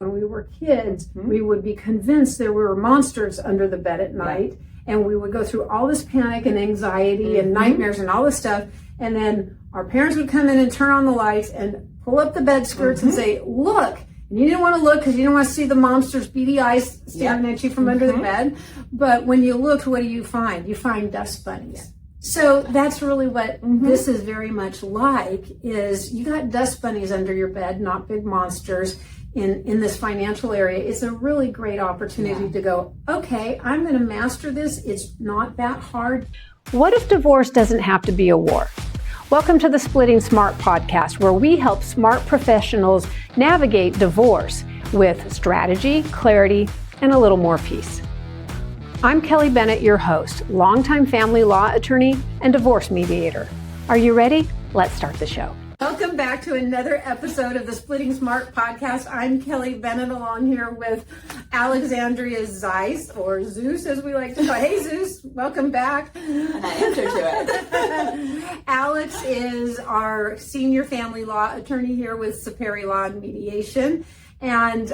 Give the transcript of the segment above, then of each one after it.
When we were kids, we would be convinced there were monsters under the bed at night, and we would go through all this panic and anxiety and nightmares and all this stuff, and then our parents would come in and turn on the lights and pull up the bed skirts and say, look. And you didn't want to look because you didn't want to see the monster's beady eyes staring at you from under the bed. But when you looked, what do you find? You find dust bunnies. So that's really what this is very much like, is you got dust bunnies under your bed, not big monsters. In this financial area, it's a really great opportunity to go, okay, I'm going to master this. It's not that hard. What if divorce doesn't have to be a war? Welcome to the Splitting Smart podcast, where we help smart professionals navigate divorce with strategy, clarity, and a little more peace. I'm Kelly Bennett, your host, longtime family law attorney and divorce mediator. Are you ready? Let's start the show. Welcome back to another episode of the Splitting Smart podcast. I'm Kelly Bennett, along here with Alexandria Zeis, or Zeus as we like to call it. Hey Zeus, welcome back. And I answer to it. Alex is our senior family law attorney here with Saperi Law and Mediation. And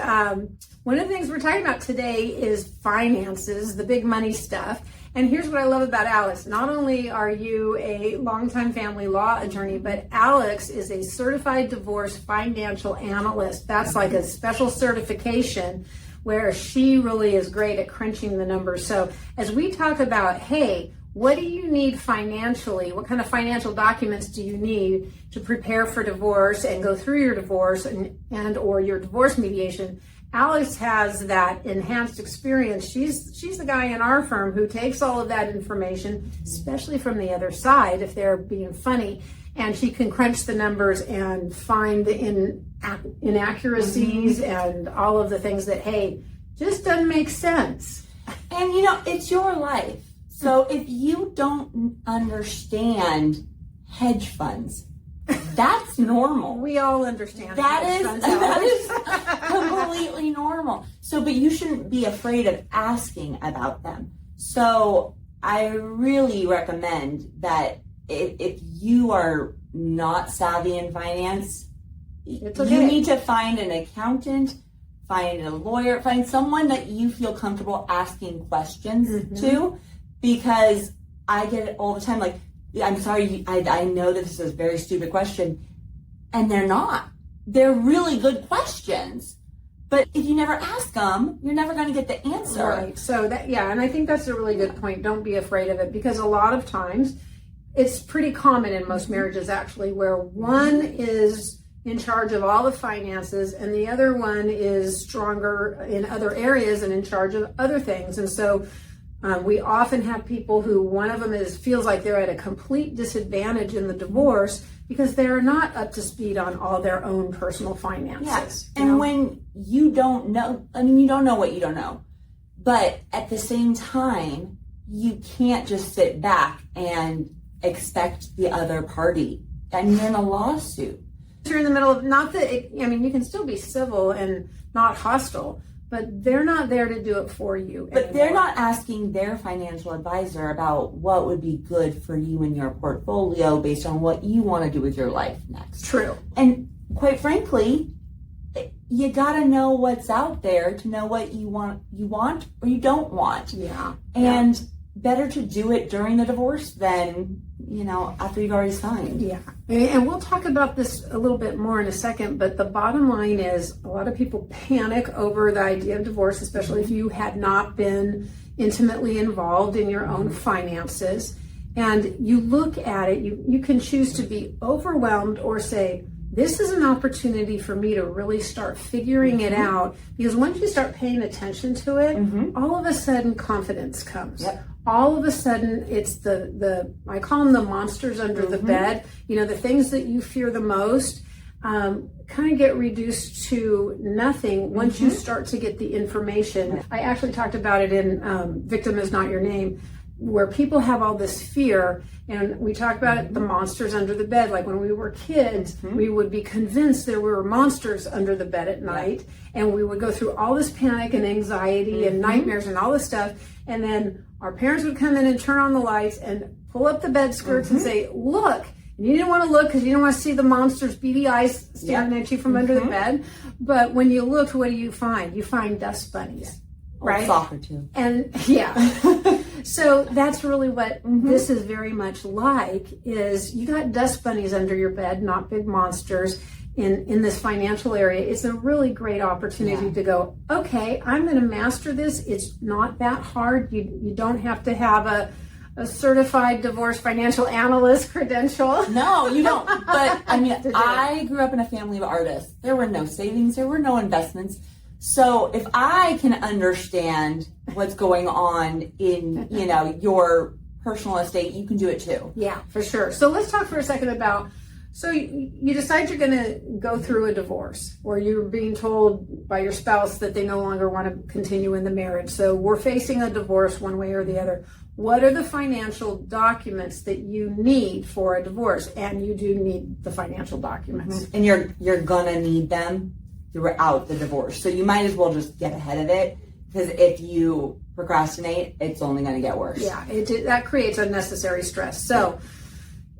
one of the things we're talking about today is finances, the big money stuff. And here's what I love about Alex. Not only are you a longtime family law attorney, but Alex is a certified divorce financial analyst. That's like a special certification where she really is great at crunching the numbers. So as we talk about, hey, what do you need financially? What kind of financial documents do you need to prepare for divorce and go through your divorce and or your divorce mediation? Alex has that enhanced experience. She's the guy in our firm who takes all of that information, especially from the other side, if they're being funny, and she can crunch the numbers and find the inaccuracies and all of the things that, hey, just doesn't make sense. And it's your life. So if you don't understand hedge funds, that's normal. We all understand that is completely normal. So, but you shouldn't be afraid of asking about them. So I really recommend that if you are not savvy in finance, you need to find an accountant, find a lawyer, find someone that you feel comfortable asking questions to, because I get it all the time. Like, I'm sorry, I know that this is a very stupid question, and they're not. They're really good questions, but if you never ask them, you're never going to get the answer. Right. So and I think that's a really good point. Don't be afraid of it, because a lot of times it's pretty common in most marriages, actually, where one is in charge of all the finances and the other one is stronger in other areas and in charge of other things. And so we often have people who one of them feels like they're at a complete disadvantage in the divorce because they're not up to speed on all their own personal finances. Yes. And when you don't know, you don't know what you don't know. But at the same time, you can't just sit back and expect the other party. And you're in a lawsuit. You're in the middle of, you can still be civil and not hostile, but they're not there to do it for you But anymore. They're not asking their financial advisor about what would be good for you in your portfolio based on what you want to do with your life next. True. And quite frankly, you got to know what's out there to know what you want or you don't want. Yeah. And better to do it during the divorce than, after you've already signed. Yeah. And we'll talk about this a little bit more in a second, but the bottom line is a lot of people panic over the idea of divorce, especially if you had not been intimately involved in your own finances. And you look at it, you can choose to be overwhelmed or say, this is an opportunity for me to really start figuring it out, because once you start paying attention to it, all of a sudden confidence comes. Yep. All of a sudden, it's I call them the monsters under the bed. The things that you fear the most kind of get reduced to nothing once you start to get the information. I actually talked about it in Victim Is Not Your Name, where people have all this fear, and we talk about it, the monsters under the bed. Like when we were kids, we would be convinced there were monsters under the bed at night, and we would go through all this panic and anxiety and nightmares and all this stuff, and then our parents would come in and turn on the lights and pull up the bed skirts and say, look. And you didn't want to look because you didn't want to see the monster's beady eyes staring at you from under the bed. But when you looked, what do you find? You find dust bunnies, right? Soccer too. And so that's really what this is very much like, is you got dust bunnies under your bed, not big monsters in this financial area. It's a really great opportunity to go, okay, I'm going to master this. It's not that hard. You don't have to have a certified divorce financial analyst credential. No, you don't. But I mean, I grew up in a family of artists. There were no savings. There were no investments. So if I can understand what's going on in, your personal estate, you can do it too. Yeah, for sure. So let's talk for a second about, so you decide you're going to go through a divorce, or you're being told by your spouse that they no longer want to continue in the marriage. So we're facing a divorce one way or the other. What are the financial documents that you need for a divorce? And you do need the financial documents. And you're gonna need them throughout the divorce. So you might as well just get ahead of it, because if you procrastinate, it's only gonna get worse. Yeah, that creates unnecessary stress. So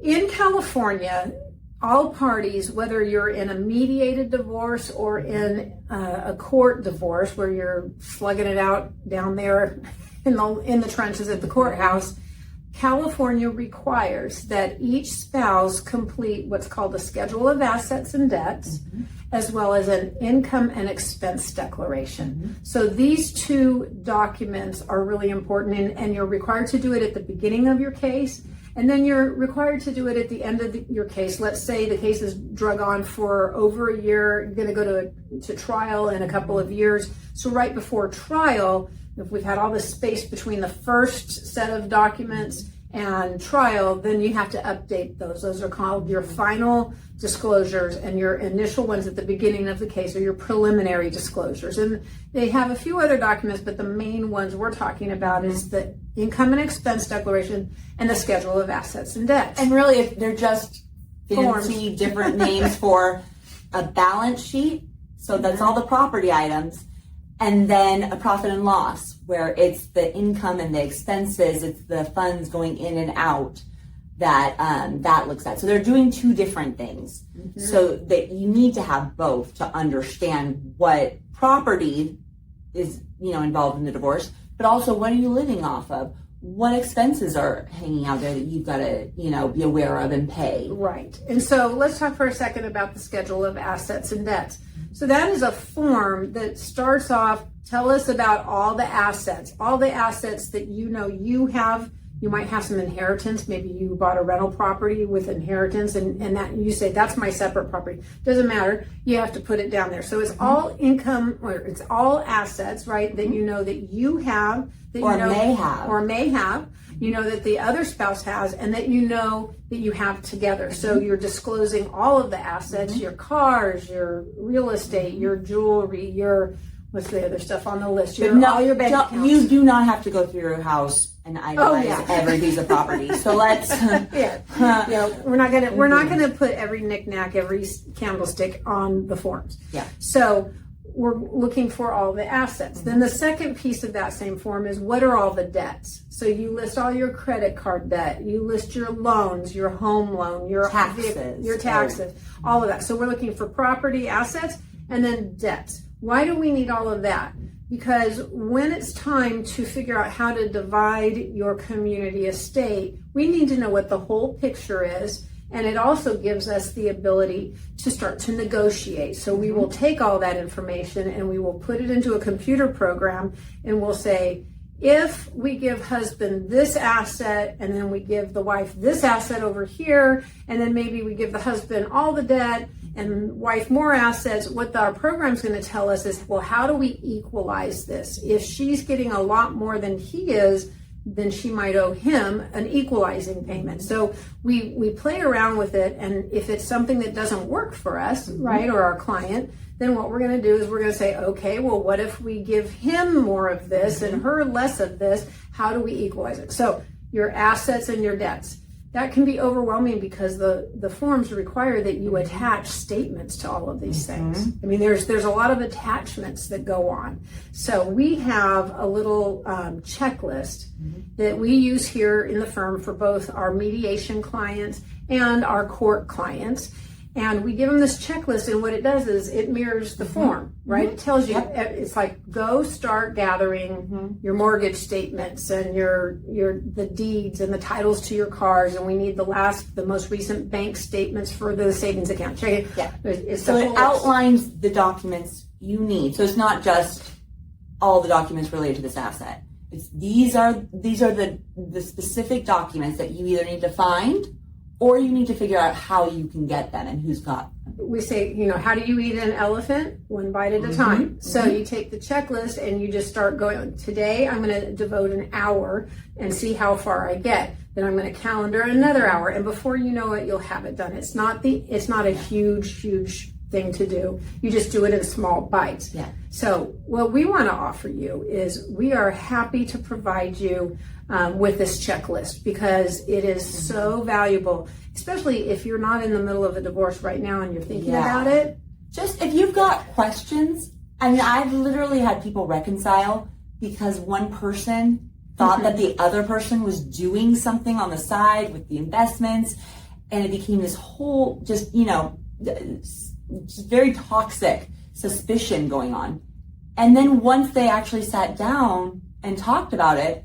in California, all parties, whether you're in a mediated divorce or in a court divorce where you're slugging it out down there in the trenches at the courthouse, California requires that each spouse complete what's called a schedule of assets and debts, as well as an income and expense declaration. So these two documents are really important, and you're required to do it at the beginning of your case, and then you're required to do it at the end of your case. Let's say the case is drug on for over a year. You're going to go to trial in a couple of years. So right before trial, if we've had all this space between the first set of documents and trial, then you have to update those. Those are called your final disclosures, and your initial ones at the beginning of the case are your preliminary disclosures. And they have a few other documents, but the main ones we're talking about is the income and expense declaration and the schedule of assets and debts. And really, they're just fancy different names for a balance sheet. So that's all the property items. And then a profit and loss, where it's the income and the expenses, it's the funds going in and out that looks at. So they're doing two different things. So that you need to have both to understand what property is, involved in the divorce, but also what are you living off of? What expenses are hanging out there that you've got to, be aware of and pay? Right. And so let's talk for a second about the schedule of assets and debts. So that is a form that starts off, tell us about all the assets that you have. You might have some inheritance. Maybe you bought a rental property with inheritance, and that you say, that's my separate property. Doesn't matter. You have to put it down there. So it's all income, or it's all assets, right, that that you have, that may have, that the other spouse has, and that that you have together. So you're disclosing all of the assets, your cars, your real estate, your jewelry, what's the other stuff on the list? All your bank accounts. You do not have to go through your house and itemize every piece of property. So let's we're not gonna put every knickknack, every candlestick on the forms. Yeah. So we're looking for all the assets. Then the second piece of that same form is, what are all the debts? So you list all your credit card debt, you list your loans, your home loan, your taxes, all of that. So we're looking for property, assets, and then debts. Why do we need all of that? Because when it's time to figure out how to divide your community estate, we need to know what the whole picture is. And it also gives us the ability to start to negotiate. So we will take all that information and we will put it into a computer program, and we'll say, if we give husband this asset, and then we give the wife this asset over here, and then maybe we give the husband all the debt and wife more assets, what our program's going to tell us is, well, how do we equalize this? If she's getting a lot more than he is, then she might owe him an equalizing payment. So we play around with it, and if it's something that doesn't work for us, right, or our client, then what we're going to do is we're going to say, okay, well, what if we give him more of this and her less of this? How do we equalize it? So your assets and your debts. That can be overwhelming because the forms require that you attach statements to all of these things. I mean, there's a lot of attachments that go on. So we have a little checklist that we use here in the firm for both our mediation clients and our court clients. And we give them this checklist, and what it does is it mirrors the form, right? It tells you, it's like, go start gathering your mortgage statements and the deeds and the titles to your cars, and we need the most recent bank statements for the savings account. Check it. Yeah. So it outlines the documents you need. So it's not just all the documents related to this asset. These are the specific documents that you either need to find, or you need to figure out how you can get them and who's got them. We say, how do you eat an elephant? One bite at a time. So you take the checklist and you just start going, today I'm going to devote an hour and see how far I get. Then I'm going to calendar another hour. And before you know it, you'll have it done. It's not a huge thing to do. You just do it in small bites. Yeah. So what we want to offer you is we are happy to provide you with this checklist, because it is so valuable, especially if you're not in the middle of a divorce right now and you're thinking about it. Just if you've got questions, I mean, I've literally had people reconcile because one person thought that the other person was doing something on the side with the investments, and it became this whole just very toxic suspicion going on. And then once they actually sat down and talked about it,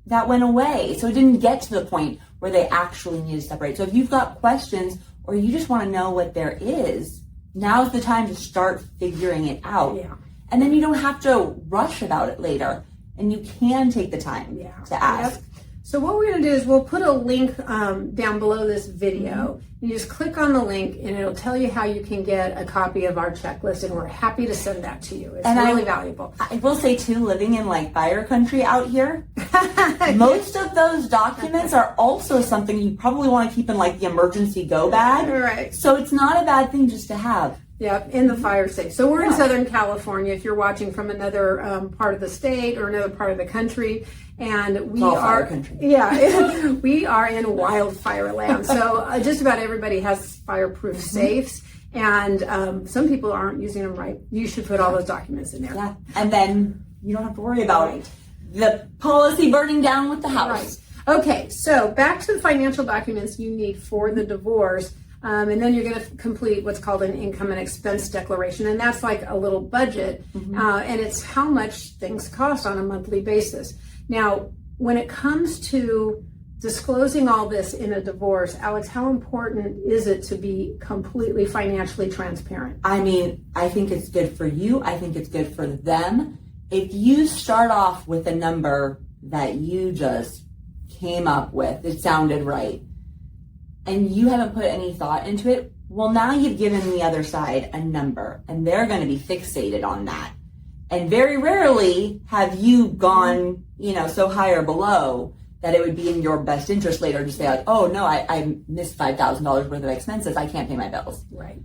that went away. So it didn't get to the point where they actually need to separate. So if you've got questions or you just want to know what there is, now's the time to start figuring it out. Yeah. And then you don't have to rush about it later. And you can take the time to ask. Yep. So what we're going to do is we'll put a link down below this video. You just click on the link and it'll tell you how you can get a copy of our checklist, and we're happy to send that to you. It's really valuable. I will say too, living in like fire country out here, most of those documents are also something you probably want to keep in like the emergency go bag. Right. So it's not a bad thing just to have. Yep, in the fire state. So we're in Southern California. If you're watching from another part of the state or another part of the country, and we all are fire country. Yeah, we are in wildfire land. So just about everybody has fireproof safes, and some people aren't using them right. You should put all those documents in there. Yeah, and then you don't have to worry about the policy burning down with the house. Right. Okay, so back to the financial documents you need for the divorce. And then you're going to complete what's called an income and expense declaration. And that's like a little budget. And it's how much things cost on a monthly basis. Now, when it comes to disclosing all this in a divorce, Alex, how important is it to be completely financially transparent? I mean, I think it's good for you. I think it's good for them. If you start off with a number that you just came up with, it sounded right, and you haven't put any thought into it, well, now you've given the other side a number, and they're going to be fixated on that. And very rarely have you gone, so high or below that it would be in your best interest later to say, like, oh, no, I missed $5,000 worth of expenses. I can't pay my bills. Right.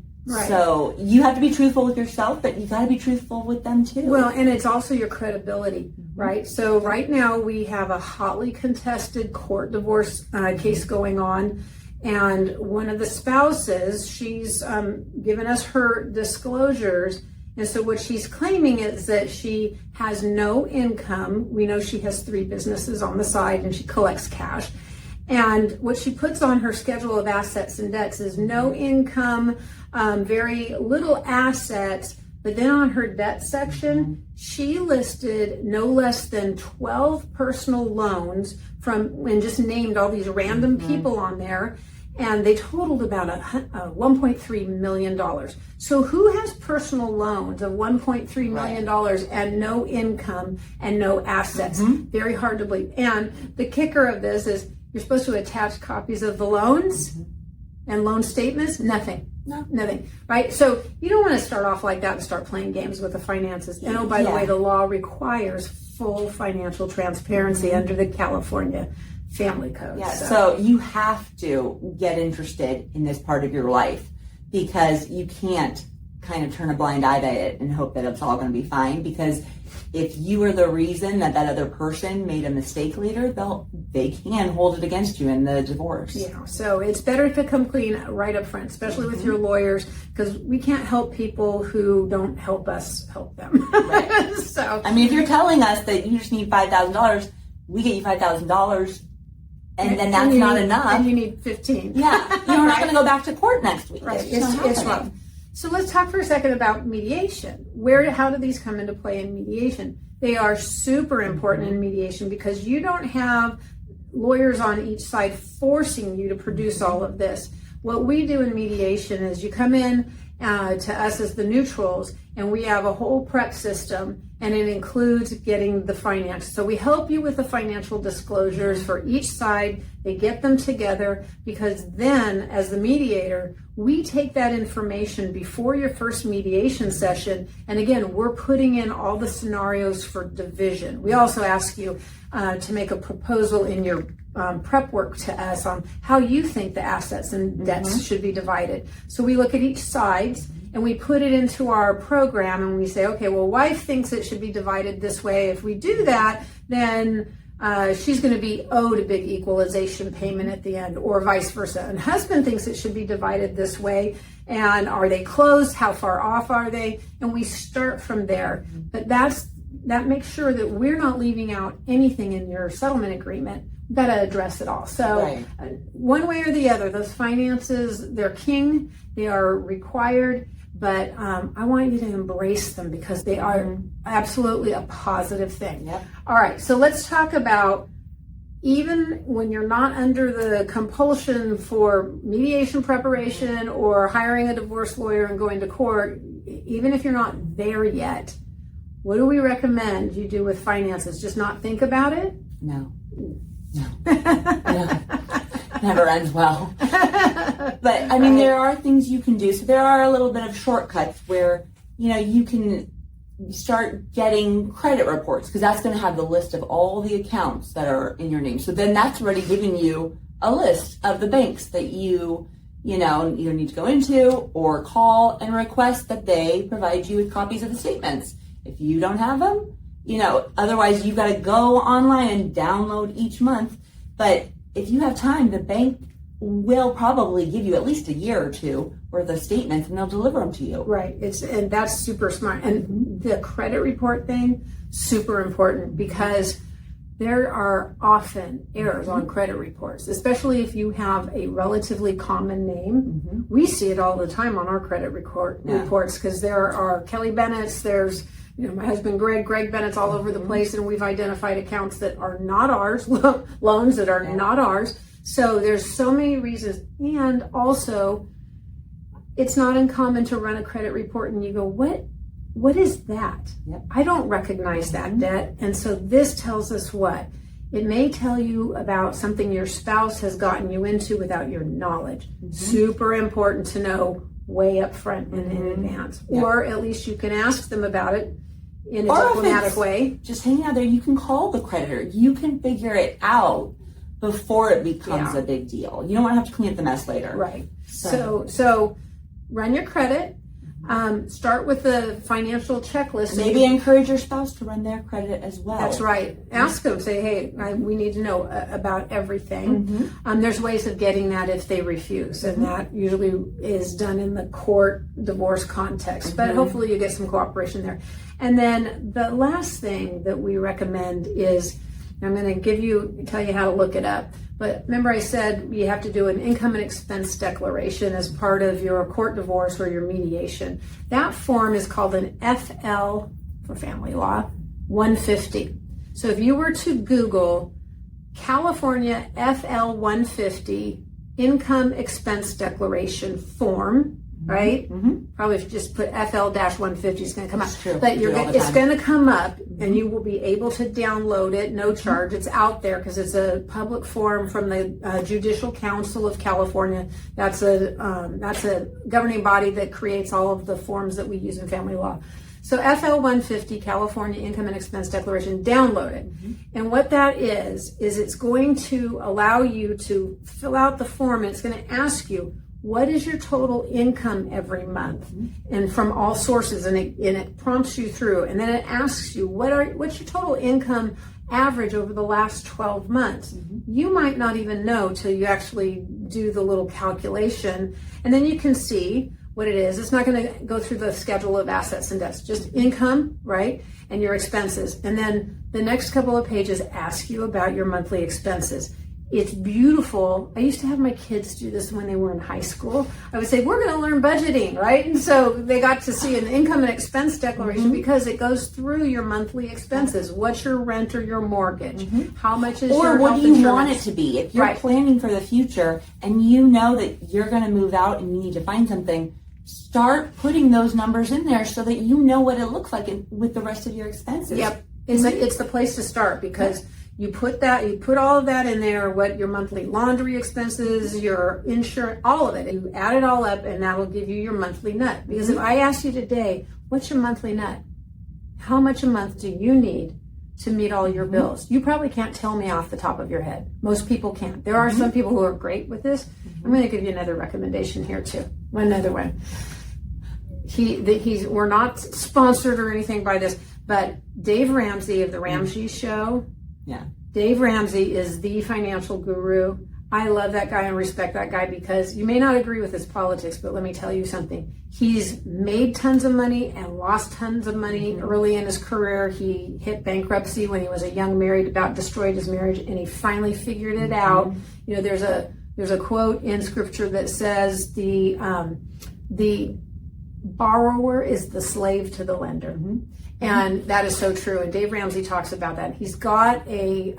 So you have to be truthful with yourself, but you got to be truthful with them, too. Well, and it's also your credibility, right? So right now we have a hotly contested court divorce case going on. And one of the spouses, she's given us her disclosures. And so what she's claiming is that she has no income. We know she has 3 businesses on the side and she collects cash. And what she puts on her schedule of assets and debts is no income, very little assets. But then on her debt section, she listed no less than 12 personal loans and just named all these random people on there. And they totaled about $1.3 million. So who has personal loans of $1.3 million and no income and no assets? Very hard to believe. And the kicker of this is you're supposed to attach copies of the loans and loan statements. Nothing. Nothing. Right? So you don't want to start off like that and start playing games with the finances. And oh, by the way, the law requires full financial transparency under the California Family Code. Yeah, so you have to get interested in this part of your life, because you can't kind of turn a blind eye to it and hope that it's all going to be fine, because if you are the reason that other person made a mistake later, they can hold it against you in the divorce. Yeah, so it's better to come clean right up front, especially with your lawyers, because we can't help people who don't help us help them. Right. So I mean, if you're telling us that you just need $5,000, we get you $5,000. and then that's not enough. And you need 15. Yeah, you're not going to go back to court next week. Right, It's it's rough. So let's talk for a second about mediation. How do these come into play in mediation? They are super important in mediation because you don't have lawyers on each side forcing you to produce all of this. What we do in mediation is you come in to us as the neutrals, and we have a whole prep system, and it includes getting the finance. So we help you with the financial disclosures for each side. They get them together, because then as the mediator, we take that information before your first mediation session. And again, we're putting in all the scenarios for division. We also ask you to make a proposal in your prep work to us on how you think the assets and debts should be divided. So we look at each side and we put it into our program, and we say, okay, well, wife thinks it should be divided this way. If we do that, then she's going to be owed a big equalization payment at the end, or vice versa. And husband thinks it should be divided this way. And are they close? How far off are they? And we start from there. But that makes sure that we're not leaving out anything in your settlement agreement. We've got to address it all. So one way or the other, those finances, they're king, they are required, but I want you to embrace them because they are absolutely a positive thing. Yep. All right, so let's talk about, even when you're not under the compulsion for mediation preparation or hiring a divorce lawyer and going to court, even if you're not there yet, what do we recommend you do with finances? Just not think about it? No. Never ends well. But I mean, there are things you can do. So there are a little bit of shortcuts where, you can start getting credit reports, because that's going to have the list of all the accounts that are in your name. So then that's already giving you a list of the banks that you either need to go into or call and request that they provide you with copies of the statements. If you don't have them, otherwise you've got to go online and download each month. But if you have time, the bank will probably give you at least a year or two worth of statements, and they'll deliver them to you. Right. And that's super smart. And the credit report thing, super important, because there are often errors on credit reports, especially if you have a relatively common name. We see it all the time on our credit reports, because there are Kelly Bennett's, there's my husband Greg Bennett's all over the place, and we've identified accounts that are not ours, loans that are not ours. So there's so many reasons. And also, it's not uncommon to run a credit report and you go, what is that? Yep. I don't recognize that debt. And so this tells us what? It may tell you about something your spouse has gotten you into without your knowledge. Super important to know way up front and in advance. Yep. Or at least you can ask them about it in a diplomatic way. Just hanging out there, you can call the creditor. You can figure it out before it becomes a big deal. You don't want to have to clean up the mess later. Right. So run your credit. Start with the financial checklist. Maybe encourage your spouse to run their credit as well. That's right. Ask them. Say, hey, we need to know about everything. There's ways of getting that if they refuse, and that usually is done in the court divorce context. But hopefully you get some cooperation there. And then the last thing that we recommend is, I'm going to tell you how to look it up. But remember I said you have to do an income and expense declaration as part of your court divorce or your mediation. That form is called an FL, for family law, 150. So if you were to Google California FL 150 income expense declaration form, right? Probably if you just put FL-150, it's going to come up. But it's going to come up, and you will be able to download it, no charge. It's out there because it's a public form from the Judicial Council of California. That's a governing body that creates all of the forms that we use in family law. So FL-150, California Income and Expense Declaration, download it. And what that is it's going to allow you to fill out the form, and it's going to ask you, what is your total income every month? And from all sources, and it prompts you through, and then it asks you, what's your total income average over the last 12 months? You might not even know till you actually do the little calculation, and then you can see what it is. It's not going to go through the schedule of assets and debts, just income, right? And your expenses. And then the next couple of pages ask you about your monthly expenses. it's beautiful. I used to have my kids do this when they were in high school. I would say, we're going to learn budgeting, right? And so they got to see an income and expense declaration because it goes through your monthly expenses. What's your rent or your mortgage? How much is your Or what health do you insurance? want it to be? If you're planning for the future and you know that you're going to move out and you need to find something, start putting those numbers in there so that you know what it looks like with the rest of your expenses. Yep. It's the place to start because you put all of that in there, what your monthly laundry expenses, your insurance, all of it. You add it all up and that will give you your monthly nut. Because if I ask you today, what's your monthly nut? How much a month do you need to meet all your bills? You probably can't tell me off the top of your head. Most people can't. There are some people who are great with this. I'm going to give you another recommendation here too. Another one. We're not sponsored or anything by this, but Dave Ramsey of the Ramsey Show. Yeah. Dave Ramsey is the financial guru. I love that guy and respect that guy because you may not agree with his politics, but let me tell you something. He's made tons of money and lost tons of money early in his career. He hit bankruptcy when he was a young married, about destroyed his marriage, and he finally figured it out. You know, there's a quote in scripture that says the borrower is the slave to the lender. And that is so true. And Dave Ramsey talks about that. He's got a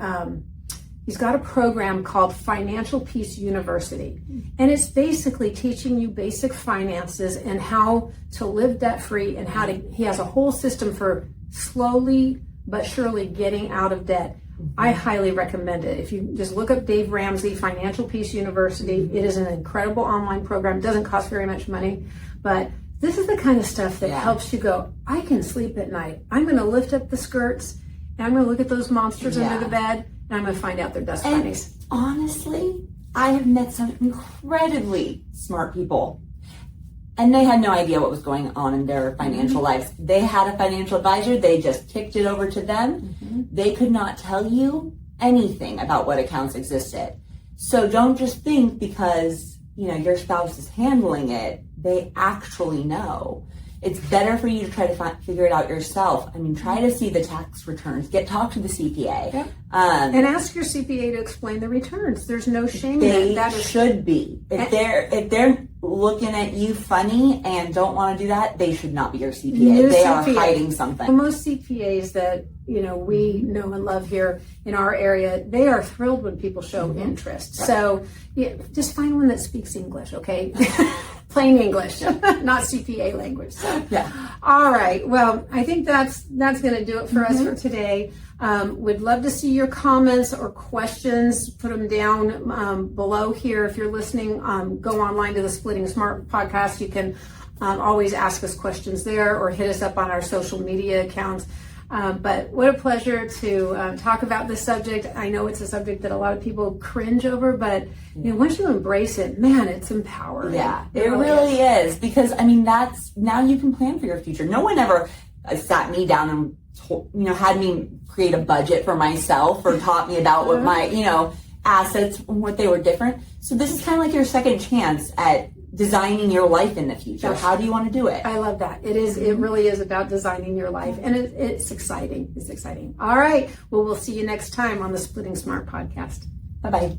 program called Financial Peace University. And it's basically teaching you basic finances and how to live debt free and he has a whole system for slowly but surely getting out of debt. I highly recommend it. If you just look up Dave Ramsey, Financial Peace University, it is an incredible online program. It doesn't cost very much money, but this is the kind of stuff that helps you go, I can sleep at night. I'm going to lift up the skirts and I'm going to look at those monsters under the bed and I'm going to find out they're dust bunnies. Honestly, I have met some incredibly smart people and they had no idea what was going on in their financial lives. They had a financial advisor. They just kicked it over to them. They could not tell you anything about what accounts existed. So don't just think because, you know, your spouse is handling it, they actually know. It's better for you to try to figure it out yourself. I mean, try to see the tax returns. Talk to the CPA. And ask your CPA to explain the returns. There's no shame in They that. should be. If they're looking at you funny and don't want to do that, they should not be your CPA. They are hiding something. Most CPAs that we know and love here in our area, they are thrilled when people show interest. So just find one that speaks English, okay? Plain English, not CPA language. So, all right. Well, I think that's going to do it for us for today. We'd love to see your comments or questions. Put them down below here. If you're listening, go online to the Splitting Smart podcast. You can always ask us questions there or hit us up on our social media accounts. But what a pleasure to talk about this subject. I know it's a subject that a lot of people cringe over, but once you embrace it, man, it's empowering. Yeah, it really is. Because I mean, now you can plan for your future. No one ever sat me down and had me create a budget for myself or taught me about what my assets and what they were different. So this is kind of like your second chance at designing your life in the future. How do you want to do it? I love that. It really is about designing your life, and it's exciting. It's exciting. All right. Well, we'll see you next time on the Splitting Smart podcast. Bye-bye.